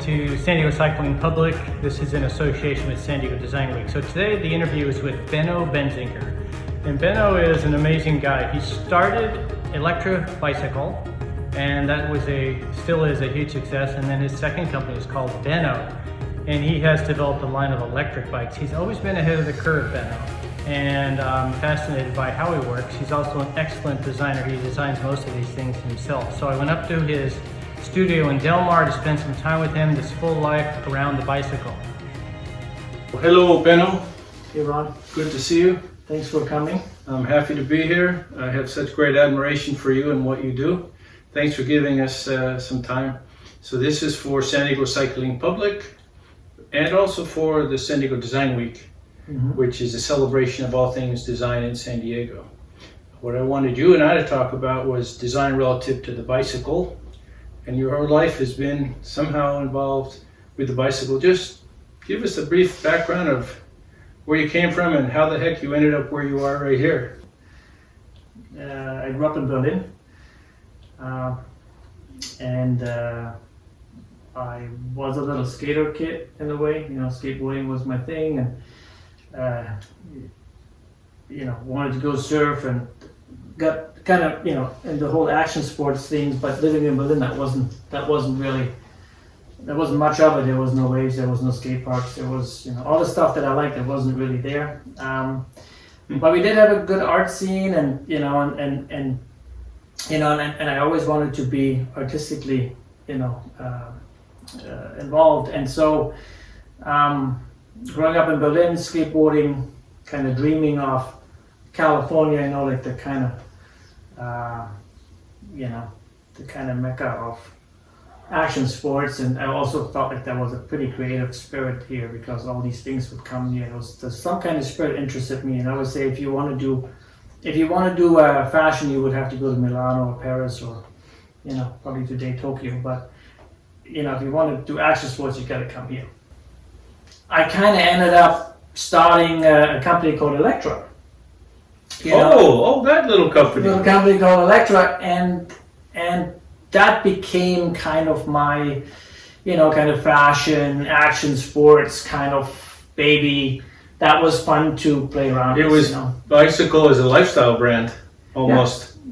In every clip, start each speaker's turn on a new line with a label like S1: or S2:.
S1: to San Diego Cycling Public. This is in association with San Diego Design Week. So today the interview is with Benno Baenziger. And Benno is an amazing guy. He started Electra bicycle, and that was still is a huge success. And then his second company is called Benno, and he has developed a line of electric bikes. He's always been ahead of the curve, Benno, and I'm fascinated by how he works. He's also an excellent designer. He designs most of these things himself. So I went up to his studio in Del Mar to spend some time with him, this full life around the bicycle.
S2: Hello, Benno.
S1: Hey, Ron.
S2: Good to see you.
S1: Thanks for coming.
S2: I'm happy to be here. I have such great admiration for you and what you do. Thanks for giving us some time. So this is for San Diego Cycling Public and also for the San Diego Design Week, which is a celebration of all things design in San Diego. What I wanted you and I to talk about was design relative to the bicycle, and your whole life has been somehow involved with the bicycle. Just give us a brief background of where you came from and how the heck you ended up where you are right here.
S3: I grew up in Berlin, and I was a little skater kid in a way. You know, skateboarding was my thing, and wanted to go surf and got kind of in the whole action sports things. But living in Berlin, that wasn't much of it. There was no waves, there was no skate parks, there was all the stuff that I liked that wasn't really there. But we did have a good art scene, and and I always wanted to be artistically involved. And so growing up in Berlin, skateboarding, kind of dreaming of California, like the kind of the kind of mecca of action sports. And I also felt like there was a pretty creative spirit here, because all these things would come here. There's some kind of spirit interested me, and I would say if you want to do fashion, you would have to go to Milano or Paris, or probably today Tokyo. But if you want to do action sports, you got to come here. I kind of ended up starting a company called Electra.
S2: That little company.
S3: A little company called Electra, and that became kind of my, kind of fashion, action sports kind of baby. That was fun to play around with.
S2: It was bicycle as a lifestyle brand, almost.
S3: Yeah.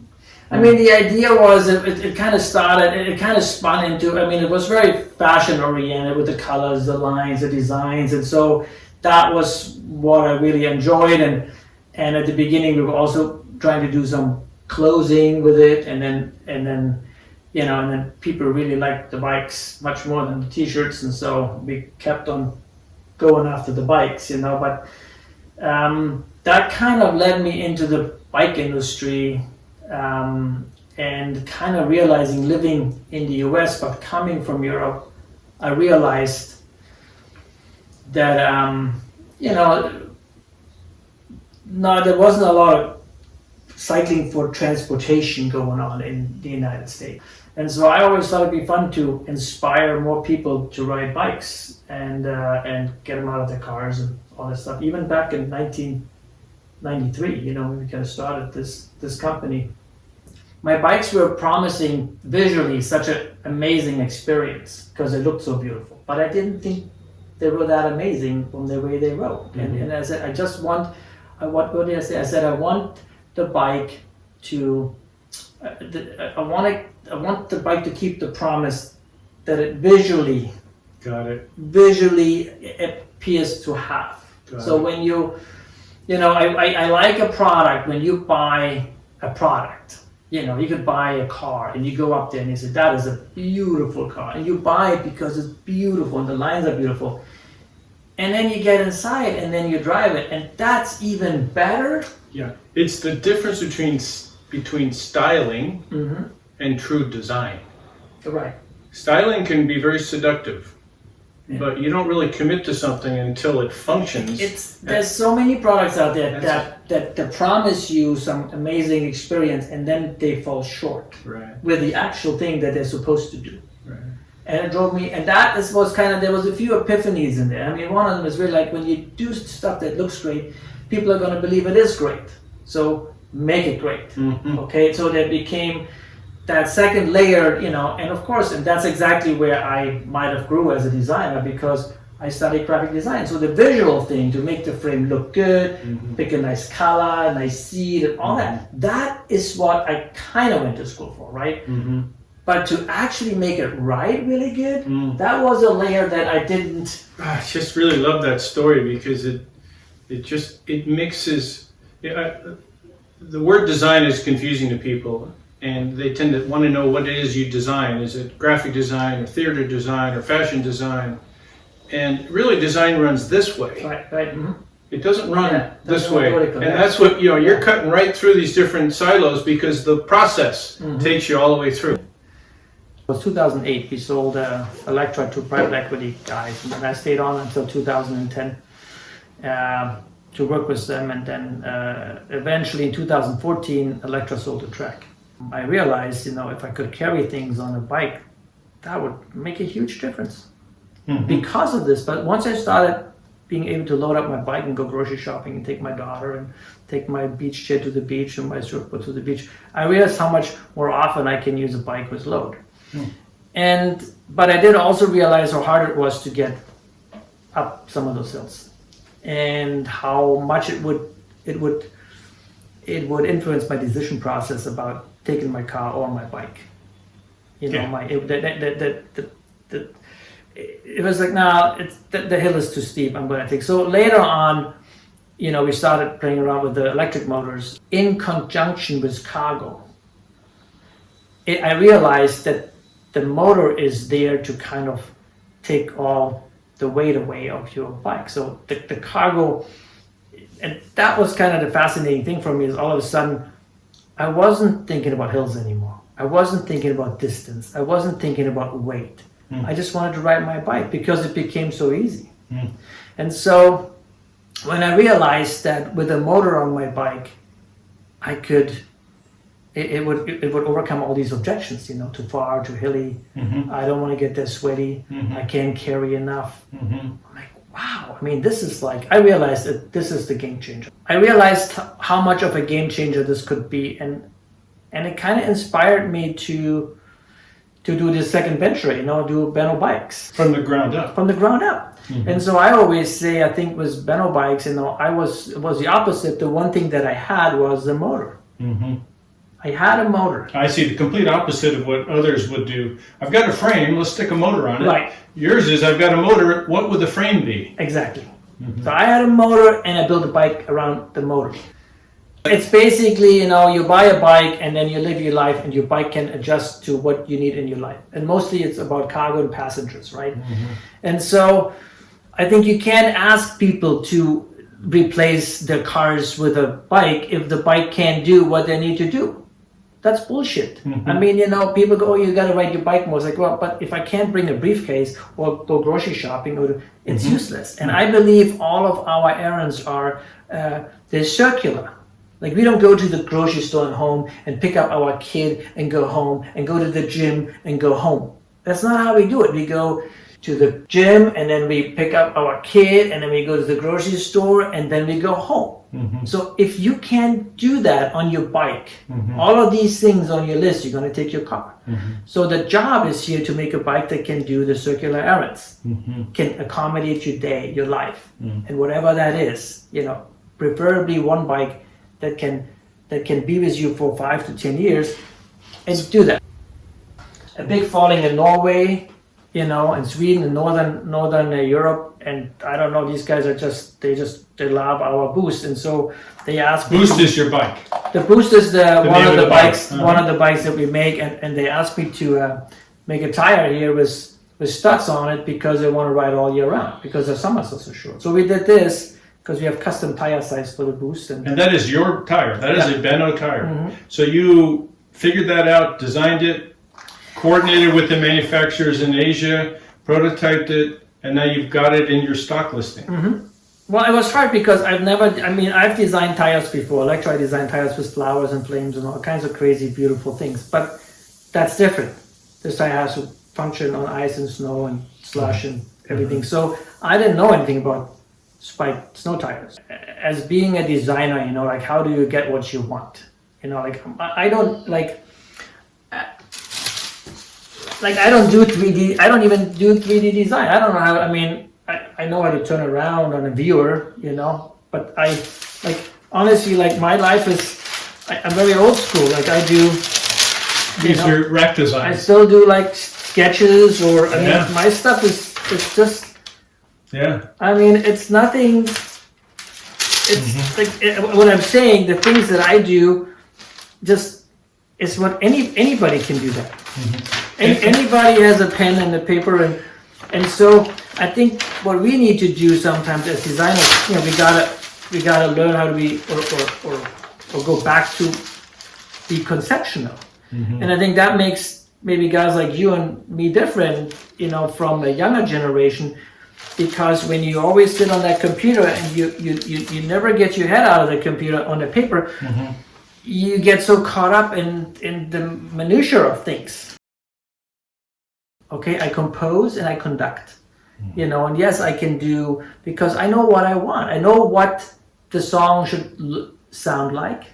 S3: I mean, the idea was it kind of started, it kind of spun into, it was very fashion oriented with the colors, the lines, the designs. And so that was what I really enjoyed. And at the beginning, we were also trying to do some clothing with it. And then people really liked the bikes much more than the t-shirts. And so we kept on going after the bikes, but that kind of led me into the bike industry, and kind of realizing, living in the US but coming from Europe, I realized that there wasn't a lot of cycling for transportation going on in the United States. And so I always thought it'd be fun to inspire more people to ride bikes and get them out of their cars and all that stuff. Even back in 1993, when we kind of started this company, my bikes were promising visually such an amazing experience because they looked so beautiful. But I didn't think they were that amazing from the way they rode. And I said, what did I say? I said, I want the bike to, I want the bike to keep the promise that it visually appears to have. So when I like a product. When you buy a product, you could buy a car and you go up there and you say, that is a beautiful car, and you buy it because it's beautiful and the lines are beautiful. And then you get inside and then you drive it, and that's even better.
S2: Yeah, it's the difference between styling and true design.
S3: Right.
S2: Styling can be very seductive, but you don't really commit to something until it functions.
S3: There's so many products out there that promise you some amazing experience, and then they fall short with the actual thing that they're supposed to do.
S2: Right.
S3: And it drove me, and that was kind of, there was a few epiphanies in there. One of them is really like, when you do stuff that looks great, people are going to believe it is great. So make it great. Okay, so that became that second layer, and of course, and that's exactly where I might have grew as a designer, because I studied graphic design. So the visual thing, to make the frame look good, pick a nice color, nice seed, and all that is what I kind of went to school for, right? But to actually make it really good, that was a layer that I didn't.
S2: I just really love that story, because it mixes. The word design is confusing to people, and they tend to want to know what it is you design. Is it graphic design or theater design or fashion design? And really, design runs this way.
S3: Right.
S2: It doesn't run this way.
S3: Vertical,
S2: and that's what, you're cutting right through these different silos, because the process takes you all the way through.
S3: It was 2008. We sold Electra to private equity guys, and then I stayed on until 2010 to work with them. And then eventually in 2014, Electra sold the track. I realized, if I could carry things on a bike, that would make a huge difference. Because of this. But once I started being able to load up my bike and go grocery shopping and take my daughter and take my beach chair to the beach and my surfboard to the beach, I realized how much more often I can use a bike with load. But I did also realize how hard it was to get up some of those hills, and how much it would influence my decision process about taking my car or my bike. It was like, the hill is too steep, I'm going to take. So later on, we started playing around with the electric motors in conjunction with cargo. I realized that the motor is there to kind of take all the weight away of your bike. So the cargo, and that was kind of the fascinating thing for me, is all of a sudden, I wasn't thinking about hills anymore. I wasn't thinking about distance. I wasn't thinking about weight. I just wanted to ride my bike because it became so easy. And so when I realized that with a motor on my bike, I could, it would overcome all these objections, too far, too hilly. I don't want to get that sweaty. I can't carry enough. I'm like, wow. I mean, this is like, I realized that this is the game changer. I realized how much of a game changer this could be. And it kind of inspired me to do this second venture, do Benno bikes.
S2: From the ground up.
S3: And so I always say, I think with Benno bikes, it was the opposite. The one thing that I had was the motor. I had a motor.
S2: I see, the complete opposite of what others would do. I've got a frame, let's stick a motor on it.
S3: Right.
S2: Yours is, I've got a motor, what would the frame be?
S3: Exactly. So I had a motor, and I built a bike around the motor. It's basically, you buy a bike and then you live your life, and your bike can adjust to what you need in your life. And mostly it's about cargo and passengers, right? And so I think you can't ask people to replace their cars with a bike if the bike can't do what they need to do. That's bullshit. I mean, people go, oh, you got to ride your bike more. It's like, well, but if I can't bring a briefcase or go grocery shopping, it's useless. And I believe all of our errands are, they're circular. Like, we don't go to the grocery store and home and pick up our kid and go home, and go to the gym and go home. That's not how we do it. We go to the gym, and then we pick up our kid, and then we go to the grocery store, and then we go home. So if you can't do that on your bike, all of these things on your list, you're going to take your car. So the job is here to make a bike that can do the circular errands, can accommodate your day, your life, and whatever that is. Preferably one bike that can be with you for 5 to 10 years, and do that. A big following in Norway, in Sweden, in northern Europe, and I don't know, these guys are they love our Boost, and so they ask me.
S2: Boost is your bike.
S3: The Boost is one of the bikes, one of the bikes that we make, and they asked me to make a tire here with studs on it, because they want to ride all year round, because the summers are so short. So we did this because we have custom tire size for the Boost. And
S2: that is your tire. That is a Benno tire. So you figured that out, designed it, coordinated with the manufacturers in Asia, prototyped it, and now you've got it in your stock listing.
S3: Well, it was hard because I've designed tires before. Electra, I designed tires with flowers and flames and all kinds of crazy, beautiful things. But that's different. This tire has to function on ice and snow and slush and everything. So I didn't know anything about spiked snow tires. As being a designer, how do you get what you want? I don't like I don't do 3D. I don't even do 3D design. I don't know how. I mean, I know how to turn around on a viewer, you know. But I like honestly, like my life is. I'm very old school. Like I do.
S2: These are rack
S3: I
S2: designs.
S3: still do like sketches, or I
S2: Yeah.
S3: mean, my stuff is it's just.
S2: Yeah.
S3: I mean, it's nothing. It's like what I'm saying. The things that I do, just is what anybody can do that. Anybody has a pen and a paper, and so I think what we need to do sometimes as designers, you know, we gotta learn how to be or go back to be conceptual, and I think that makes maybe guys like you and me different, you know, from a younger generation. Because when you always sit on that computer and you never get your head out of the computer on the paper, you get so caught up in the minutiae of things. Okay, I compose and I conduct, you know, and yes, I can do, because I know what I want. I know what the song should sound like.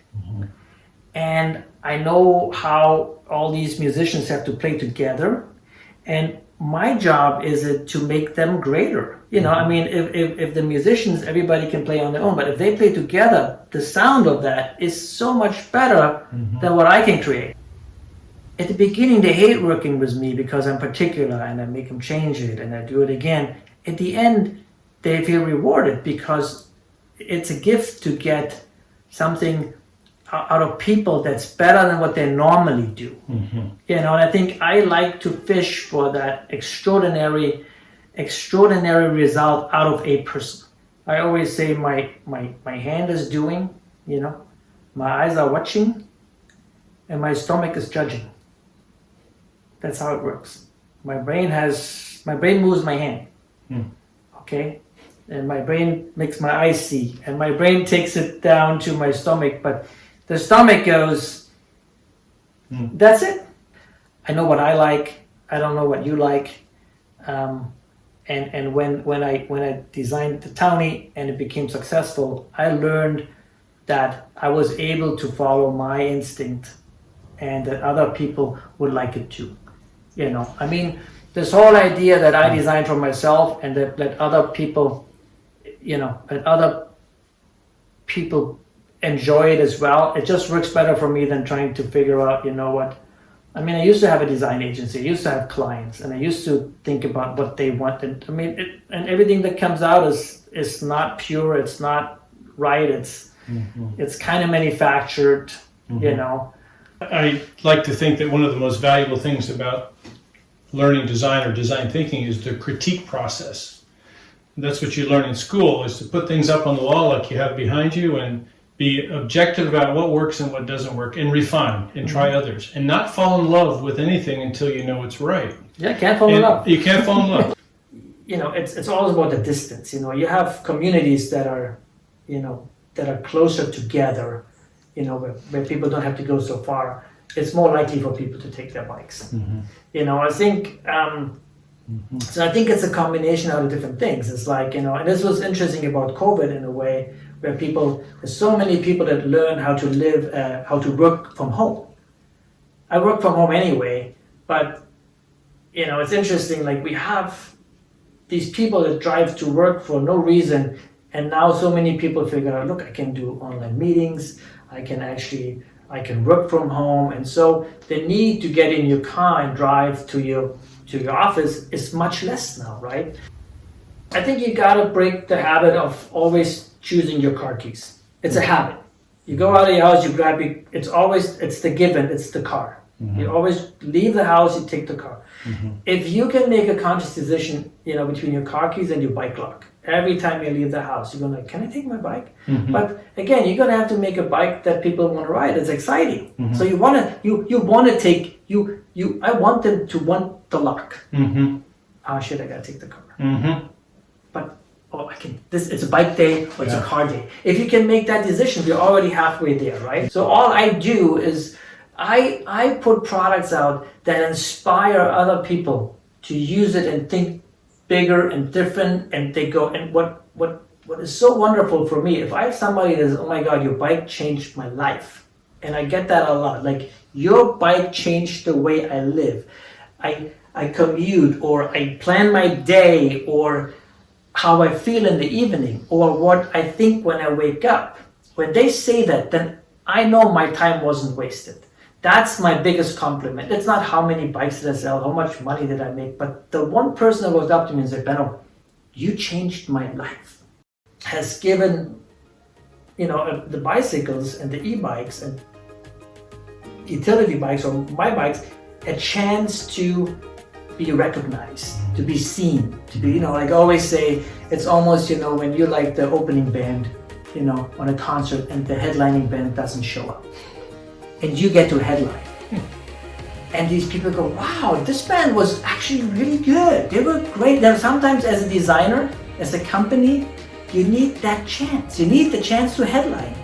S3: And I know how all these musicians have to play together. And my job is it to make them greater. You know, I mean, if the musicians, everybody can play on their own, but if they play together, the sound of that is so much better than what I can create. At the beginning, they hate working with me because I'm particular and I make them change it and I do it again. At the end, they feel rewarded because it's a gift to get something out of people that's better than what they normally do. You know, and I think I like to fish for that extraordinary result out of a person. I always say my hand is doing, you know, my eyes are watching, and my stomach is judging. That's how it works. My brain moves my hand, okay? And my brain makes my eyes see, and my brain takes it down to my stomach, but the stomach goes, that's it. I know what I like. I don't know what you like. And when I designed the Townie and it became successful, I learned that I was able to follow my instinct and that other people would like it too. You know, I mean, this whole idea that I designed for myself and that other people, you know, that other people enjoy it as well, it just works better for me than trying to figure out, you know what. I mean, I used to have a design agency, I used to have clients, and I used to think about what they want. And I mean, and everything that comes out is not pure, it's not right, it's kind of manufactured, you know.
S2: I like to think that one of the most valuable things about learning design or design thinking is the critique process. That's what you learn in school, is to put things up on the wall like you have behind you and be objective about what works and what doesn't work, and refine and try others, and not fall in love with anything until you know it's right.
S3: Yeah, can't fall in love.
S2: You can't fall in love.
S3: You know, it's all about the distance. You know, you have communities that are, you know, that are closer together, you know, where people don't have to go so far. It's more likely for people to take their bikes. You know, I think, so I think it's a combination of the different things. It's like, you know, and this was interesting about COVID in a way, where there's so many people that learn how to live, how to work from home. I work from home anyway, but, you know, it's interesting, like we have these people that drive to work for no reason, and now so many people figure out, look, I can do online meetings, I can work from home, and so the need to get in your car and drive to your office is much less now, right? I think you gotta break the habit of always choosing your car keys. It's a habit. You go out of your house, you grab it. It's the given. It's the car. You always leave the house, you take the car. If you can make a conscious decision, you know, between your car keys and your bike lock, every time you leave the house, you're gonna, can I take my bike? But again, you're gonna have to make a bike that people want to ride. It's exciting. So I want them to want the lock. Oh shit, I gotta take the car. But it's a bike day or it's a car day. If you can make that decision, we're already halfway there, right? So all I do is I put products out that inspire other people to use it and think bigger and different, and they go, and what is so wonderful for me, if I have somebody that says, oh my God, your bike changed my life, and I get that a lot, like, your bike changed the way I live. I commute, or I plan my day, or how I feel in the evening, or what I think when I wake up. When they say that, then I know my time wasn't wasted. That's my biggest compliment. It's not how many bikes did I sell, how much money did I make, but the one person that goes up to me and said, Benno, you changed my life, has given, the bicycles and the e-bikes and utility bikes, or my bikes, a chance to be recognized, to be seen, to be, like I always say, it's almost, when you're like the opening band, on a concert and the headlining band doesn't show up. And you get to headline. And these people go, wow, this band was actually really good. They were great. Then sometimes as a designer, as a company, you need that chance. You need the chance to headline.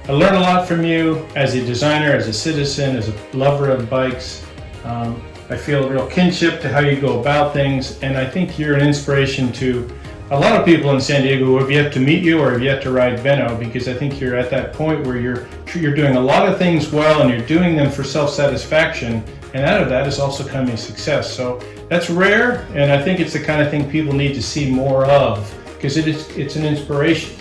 S2: I learn a lot from you as a designer, as a citizen, as a lover of bikes. I feel a real kinship to how you go about things, and I think you're an inspiration to a lot of people in San Diego who have yet to meet you or have yet to ride Benno, because I think you're at that point where you're doing a lot of things well and you're doing them for self-satisfaction, and out of that is also coming success. So that's rare, and I think it's the kind of thing people need to see more of, because it's an inspiration.